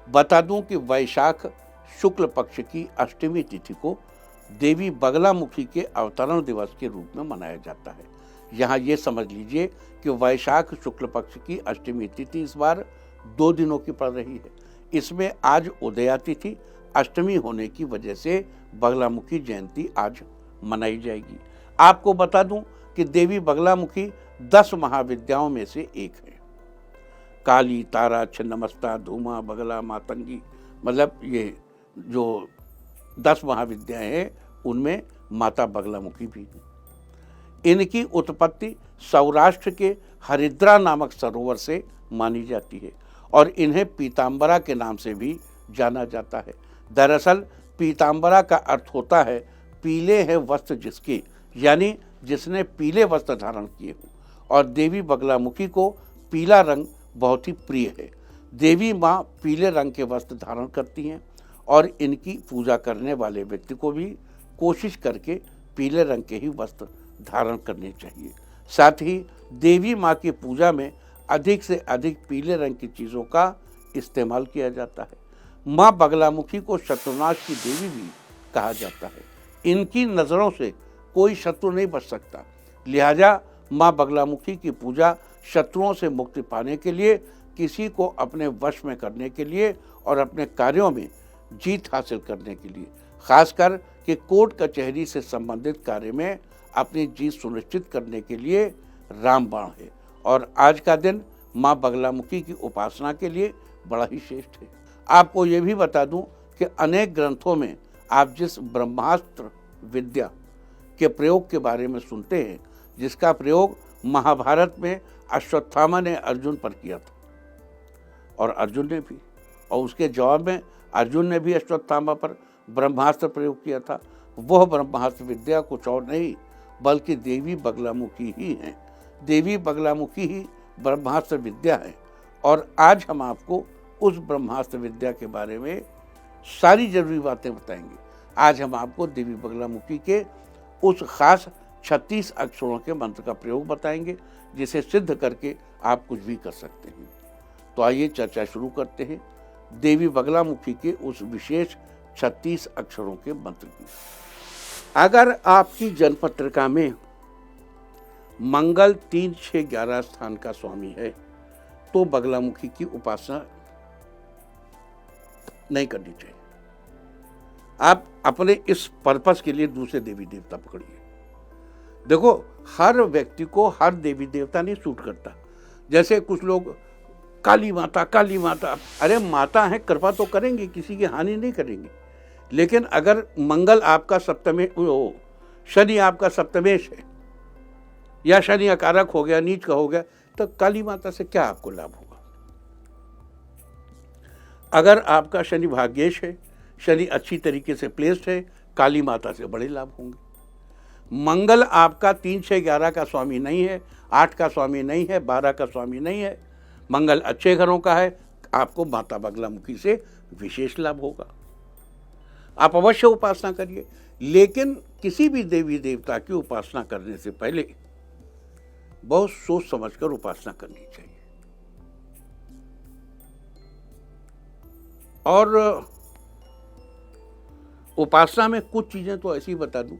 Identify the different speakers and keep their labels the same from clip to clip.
Speaker 1: बता दूं कि वैशाख शुक्ल पक्ष की अष्टमी तिथि को देवी बगलामुखी के अवतरण दिवस के रूप में मनाया जाता है। यहाँ ये समझ लीजिए कि वैशाख शुक्ल पक्ष की अष्टमी तिथि इस बार 2 दिनों की पड़ रही है। इसमें आज उदया तिथि अष्टमी होने की वजह से बगलामुखी जयंती आज मनाई जाएगी। आपको बता दूं कि देवी बगलामुखी 10 महाविद्याओं में से एक है। काली, तारा, छिन्नमस्ता, धूमा, बगला, मातंगी, मतलब ये जो 10 महाविद्याएं हैं उनमें माता बगलामुखी भी है। इनकी उत्पत्ति सौराष्ट्र के हरिद्रा नामक सरोवर से मानी जाती है और इन्हें पीताम्बरा के नाम से भी जाना जाता है। दरअसल पीताम्बरा का अर्थ होता है पीले हैं वस्त्र जिसके, यानी जिसने पीले वस्त्र धारण किए हों, और देवी बगलामुखी को पीला रंग बहुत ही प्रिय है। देवी माँ पीले रंग के वस्त्र धारण करती हैं और इनकी पूजा करने वाले व्यक्ति को भी कोशिश करके पीले रंग के ही वस्त्र धारण करने चाहिए। साथ ही देवी माँ की पूजा में अधिक से अधिक पीले रंग की चीज़ों का इस्तेमाल किया जाता है। माँ बगलामुखी को शत्रुनाश की देवी भी कहा जाता है। इनकी नज़रों से कोई शत्रु नहीं बच सकता, लिहाजा माँ बगलामुखी की पूजा शत्रुओं से मुक्ति पाने के लिए, किसी को अपने वश में करने के लिए और अपने कार्यों में जीत हासिल करने के लिए, खासकर कि कोर्ट कचहरी से संबंधित कार्य में अपनी जीत सुनिश्चित करने के लिए रामबाण है। और आज का दिन माँ बगलामुखी की उपासना के लिए बड़ा ही श्रेष्ठ है। आपको ये भी बता दूं कि अनेक ग्रंथों में आप जिस ब्रह्मास्त्र विद्या के प्रयोग के बारे में सुनते हैं, जिसका प्रयोग महाभारत में अश्वत्थामा ने अर्जुन पर किया था और अर्जुन ने भी, और उसके जवाब में अर्जुन ने भी अश्वत्थामा पर ब्रह्मास्त्र प्रयोग किया था, वह ब्रह्मास्त्र विद्या कुछ और नहीं बल्कि देवी बगलामुखी ही है। देवी बगलामुखी ही ब्रह्मास्त्र विद्या है। और आज हम आपको उस ब्रह्मास्त्र विद्या के बारे में सारी जरूरी बातें बताएंगे। आज हम आपको देवी बगलामुखी के उस खास 36 अक्षरों के मंत्र का प्रयोग बताएंगे, जिसे सिद्ध करके आप कुछ भी कर सकते हैं। तो आइए चर्चा शुरू करते हैं देवी बगलामुखी के उस विशेष 36 अक्षरों के मंत्र की। अगर आपकी जन्मपत्रिका में मंगल 3, 6, 11 स्थान का स्वामी है तो बगलामुखी की उपासना नहीं करनी चाहिए। आप अपने इस पर्पस के लिए दूसरे देवी देवता पकड़िए। देखो, हर व्यक्ति को हर देवी देवता नहीं सूट करता। जैसे कुछ लोग काली माता, काली माता, अरे माता है, कृपा तो करेंगे, किसी की हानि नहीं करेंगे। लेकिन अगर मंगल आपका सप्तमे, शनि आपका सप्तमेश है या शनि अकारक हो गया, नीच का हो गया, तो काली माता से क्या आपको लाभ होगा? अगर आपका शनि भाग्येश है, शनि अच्छी तरीके से प्लेस्ड है, काली माता से बड़े लाभ होंगे। मंगल आपका 3, 6, 11 का स्वामी नहीं है, 8 का स्वामी नहीं है, 12 का स्वामी नहीं है, मंगल अच्छे घरों का है, आपको माता बगलामुखी से विशेष लाभ होगा। आप अवश्य उपासना करिए, लेकिन किसी भी देवी देवता की उपासना करने से पहले बहुत सोच समझकर उपासना करनी चाहिए। और उपासना में कुछ चीज़ें तो ऐसी बता दूं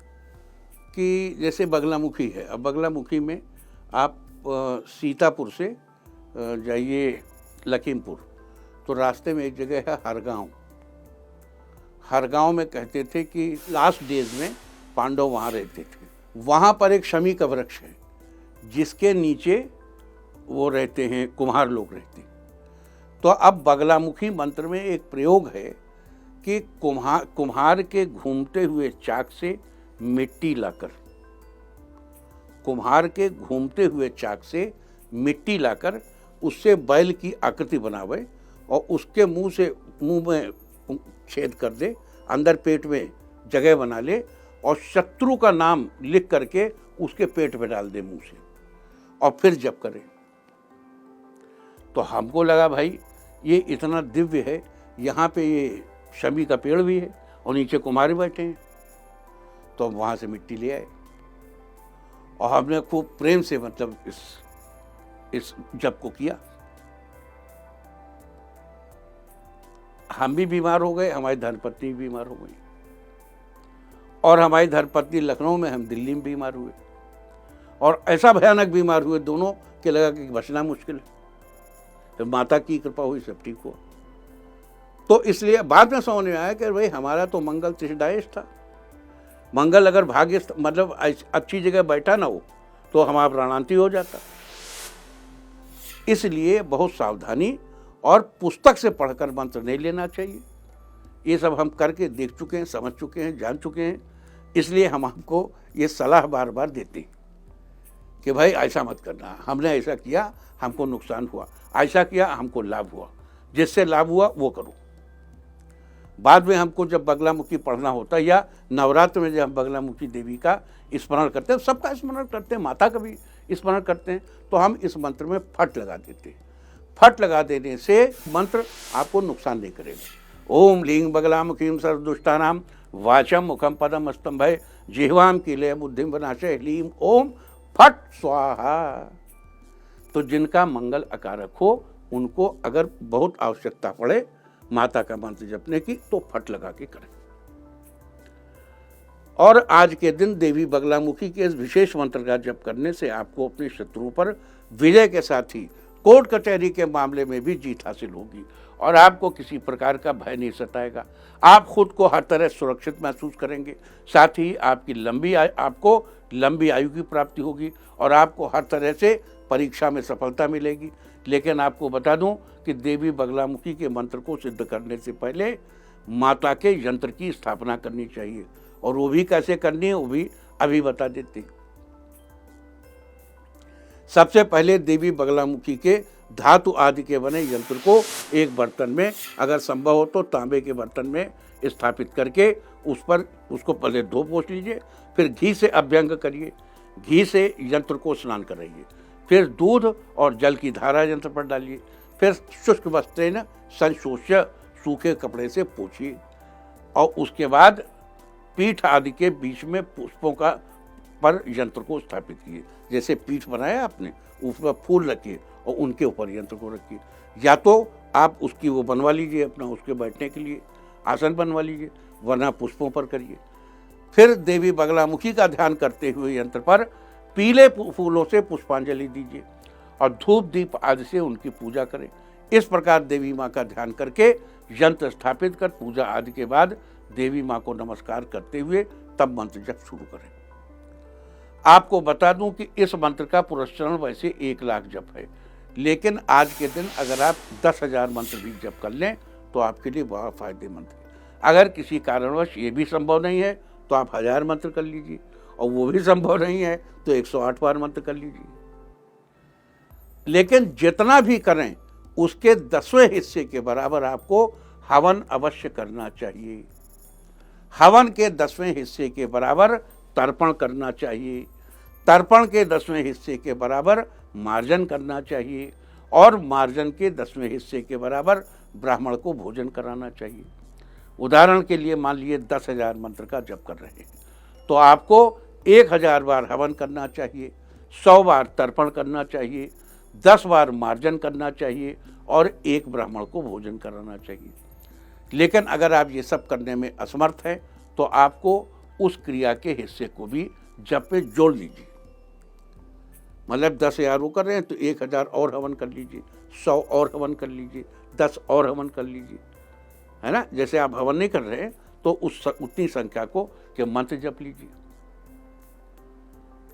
Speaker 1: कि जैसे बगलामुखी है। अब बगलामुखी में आप सीतापुर से जाइए लखीमपुर, तो रास्ते में एक जगह है हरगांव। हरगांव में कहते थे कि लास्ट डेज में पांडव वहाँ रहते थे। वहाँ पर एक शमी का वृक्ष है जिसके नीचे वो रहते हैं, कुम्हार लोग रहते हैं। तो अब बगलामुखी मंत्र में एक प्रयोग है कि कुम्हार के घूमते हुए चाक से मिट्टी लाकर, कुम्हार के घूमते हुए चाक से मिट्टी लाकर उससे बैल की आकृति बनावे और उसके मुंह में छेद कर दे, अंदर पेट में जगह बना ले और शत्रु का नाम लिख करके उसके पेट में डाल दे मुंह से, और फिर जप करे। तो हमको लगा भाई ये इतना दिव्य है, यहाँ पे ये शमी का पेड़ भी है और नीचे कुम्हार बैठे हैं। तो हम वहाँ से मिट्टी ले आए और हमने खूब प्रेम से मतलब इस जप को किया। हम भी बीमार हो गए, हमारी धर्मपत्नी भी बीमार हो गई, और हमारी धर्मपत्नी लखनऊ में, हम दिल्ली में बीमार हुए, और ऐसा भयानक बीमार हुए दोनों कि लगा कि बचना मुश्किल है। तो माता की कृपा हुई, सब ठीक हुआ। तो इसलिए बाद में समझ में आया कि भाई हमारा तो मंगल तिष्ठायश था। मंगल अगर भाग्य मतलब अच्छी जगह बैठा ना हो तो हमारा प्राणांति हो जाता। इसलिए बहुत सावधानी और पुस्तक से पढ़कर मंत्र नहीं लेना चाहिए। ये सब हम करके देख चुके हैं, समझ चुके हैं, जान चुके हैं। इसलिए हम आपको ये सलाह बार बार देते हैं कि भाई ऐसा मत करना, हमने ऐसा किया हमको नुकसान हुआ, ऐसा किया हमको लाभ हुआ, जिससे लाभ हुआ वो करो। बाद में हमको जब बगलामुखी पढ़ना होता है या नवरात्र में जब हम बगलामुखी देवी का स्मरण करते हैं, सबका स्मरण करते हैं, माता का भी स्मरण करते हैं, तो हम इस मंत्र में फट लगा देते हैं। फट लगा देने से मंत्र आपको नुकसान नहीं करेगा। ओम लींग बगलामुखीम सर्वदुष्टानाम वाचम मुखम पदम स्तंभय जिह्वाम कीलय बुद्धिम विनाशय लीम ओम फट स्वाहा। तो जिनका मंगल अकारक हो उनको अगर बहुत आवश्यकता पड़े माता का मंत्र जपने की तो फट लगा के करें। और आज के दिन देवी बगलामुखी के इस विशेष मंत्र का जप करने से आपको अपने शत्रुओं पर विजय के साथ ही कोर्ट कचहरी के मामले में भी जीत हासिल होगी और आपको किसी प्रकार का भय नहीं सताएगा। आप खुद को हर तरह सुरक्षित महसूस करेंगे। साथ ही आपको लंबी आयु की प्राप्ति होगी और आपको हर तरह से परीक्षा में सफलता मिलेगी। लेकिन आपको बता दूं कि देवी बगलामुखी के मंत्र को सिद्ध करने से पहले माता के यंत्र की स्थापना करनी चाहिए, और वो भी कैसे करनी है वो भी अभी बता देते हैं। सबसे पहले देवी बगलामुखी के धातु आदि के बने यंत्र को एक बर्तन में, अगर संभव हो तो तांबे के बर्तन में स्थापित करके उस पर उसको पहले धो पोंछ लीजिए, फिर घी से अभ्यंग करिए, घी से यंत्र को स्नान कराइए, फिर दूध और जल की धारा यंत्र पर डालिए, फिर शुष्क वस्त्रेण संशोष्य सूखे कपड़े से पोंछिए, और उसके बाद पीठ आदि के बीच में पुष्पों का पर यंत्र को स्थापित किए। जैसे पीठ बनाया आपने, उसमें फूल रखिए और उनके ऊपर यंत्र को रखिए। या तो आप उसकी वो बनवा लीजिए, अपना उसके बैठने के लिए आसन बनवा लीजिए, वरना पुष्पों पर करिए। फिर देवी बगलामुखी का ध्यान करते हुए यंत्र पर पीले फूलों से पुष्पांजलि दीजिए और धूप दीप आदि से उनकी पूजा करें। इस प्रकार देवी माँ का ध्यान करके यंत्र स्थापित कर पूजा आदि के बाद देवी माँ को नमस्कार करते हुए तब मंत्र जप शुरू करें। आपको बता दूं कि इस मंत्र का पुरस्चरण वैसे 1 लाख जप है, लेकिन आज के दिन अगर आप 10,000 मंत्र भी जप कर लें तो आपके लिए बहुत फायदेमंद है। अगर किसी कारणवश ये भी संभव नहीं है तो आप 1000 मंत्र कर लीजिए, और वो भी संभव नहीं है तो 108 बार मंत्र कर लीजिए। लेकिन जितना भी करें उसके 10वें हिस्से के बराबर आपको हवन अवश्य करना चाहिए। हवन के 10वें हिस्से के बराबर तर्पण करना चाहिए, तर्पण के 10वें हिस्से के बराबर मार्जन करना चाहिए, और मार्जन के 10वें हिस्से के बराबर ब्राह्मण को भोजन कराना चाहिए। उदाहरण के लिए मान लीजिए 10,000 मंत्र का जप कर रहे हैं तो आपको 1000 बार हवन करना चाहिए, 100 बार तर्पण करना चाहिए, 10 बार मार्जन करना चाहिए और 1 ब्राह्मण को भोजन कराना चाहिए। लेकिन अगर आप ये सब करने में असमर्थ हैं तो आपको उस क्रिया के हिस्से को भी जप में जोड़ लीजिए। मतलब 10,000 वो कर रहे हैं तो 1000 और हवन कर लीजिए, 100 और हवन कर लीजिए, 10 और हवन कर लीजिए, है ना। जैसे आप हवन नहीं कर रहे हैं तो उतनी संख्या को के मंत्र जप लीजिए।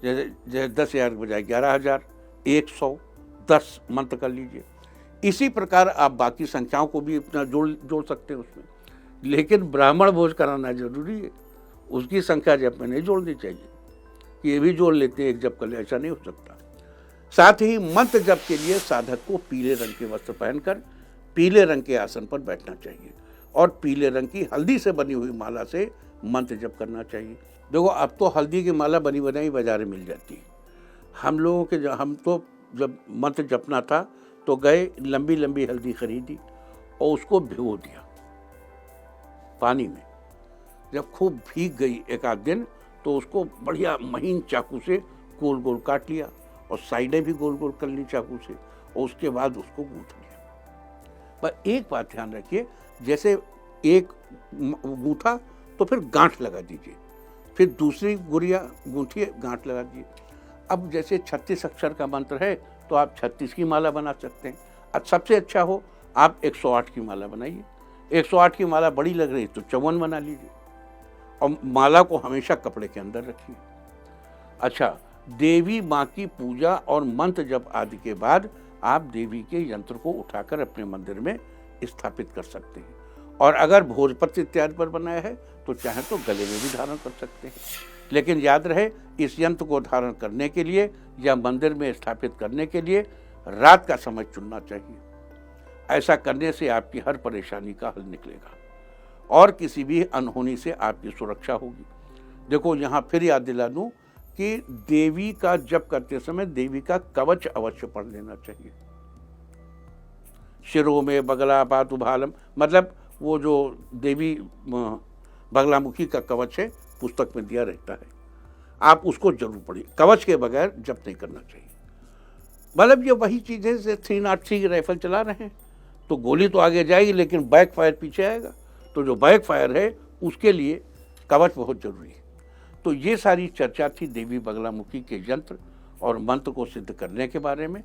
Speaker 1: जैसे 10,000 के बजाय 11,000, 110 मंत्र कर लीजिए। इसी प्रकार आप बाकी संख्याओं को भी अपना जोड़ सकते हैं उसमें, लेकिन ब्राह्मण भोज कराना जरूरी है। उसकी संख्या जप में नहीं जोड़नी चाहिए, ये भी जोड़ लेते हैं एक जप कर ले, ऐसा नहीं हो सकता। साथ ही मंत्र जप के लिए साधक को पीले रंग के वस्त्र पहनकर पीले रंग के आसन पर बैठना चाहिए और पीले रंग की हल्दी से बनी हुई माला से मंत्र जप करना चाहिए। देखो अब तो हल्दी की माला बनी बनाई बाजार में मिल जाती है। हम लोगों के हम तो जब मंत्र जपना था तो गए, लंबी लंबी हल्दी खरीदी और उसको भिगो दिया पानी में। जब खूब भीग गई एक आध दिन तो उसको बढ़िया महीन चाकू से गोल गोल काट लिया और साइडें भी गोल गोल कर ली चाकू से, और उसके बाद उसको गूंथ लिया। पर एक बात ध्यान रखिए, जैसे एक गूंथा तो फिर गांठ लगा दीजिए, फिर दूसरी गुड़िया गूंथिए, गांठ लगा दीजिए। अब जैसे 36 अक्षर का मंत्र है तो आप 36 की माला बना सकते हैं। अब सबसे अच्छा हो आप 108 की माला बनाइए। 108 की माला बड़ी लग रही तो 54 बना लीजिए, और माला को हमेशा कपड़े के अंदर रखिए। अच्छा, देवी माँ की पूजा और मंत्र जप आदि के बाद आप देवी के यंत्र को उठाकर अपने मंदिर में स्थापित कर सकते हैं, और अगर भोजपत्र इत्यादि पर बनाया है तो चाहे तो गले में भी धारण कर सकते हैं। लेकिन याद रहे, इस यंत्र को धारण करने के लिए या मंदिर में स्थापित करने के लिए रात का समय चुनना चाहिए। ऐसा करने से आपकी हर परेशानी का हल निकलेगा और किसी भी अनहोनी से आपकी सुरक्षा होगी। देखो, यहाँ फिर याद दिला दूं कि देवी का जप करते समय देवी का कवच अवश्य पढ़ लेना चाहिए। शिरो में बगला पातु भालम, मतलब वो जो देवी बगलामुखी का कवच है पुस्तक में दिया रहता है, आप उसको जरूर पढ़िए। कवच के बगैर जप नहीं करना चाहिए। मतलब ये वही चीज़ है जैसे 303 राइफल चला रहे हैं तो गोली तो आगे जाएगी लेकिन बैक फायर पीछे आएगा, तो जो बैक फायर है उसके लिए कवच बहुत जरूरी है। तो ये सारी चर्चा थी देवी बगलामुखी के यंत्र और मंत्र को सिद्ध करने के बारे में।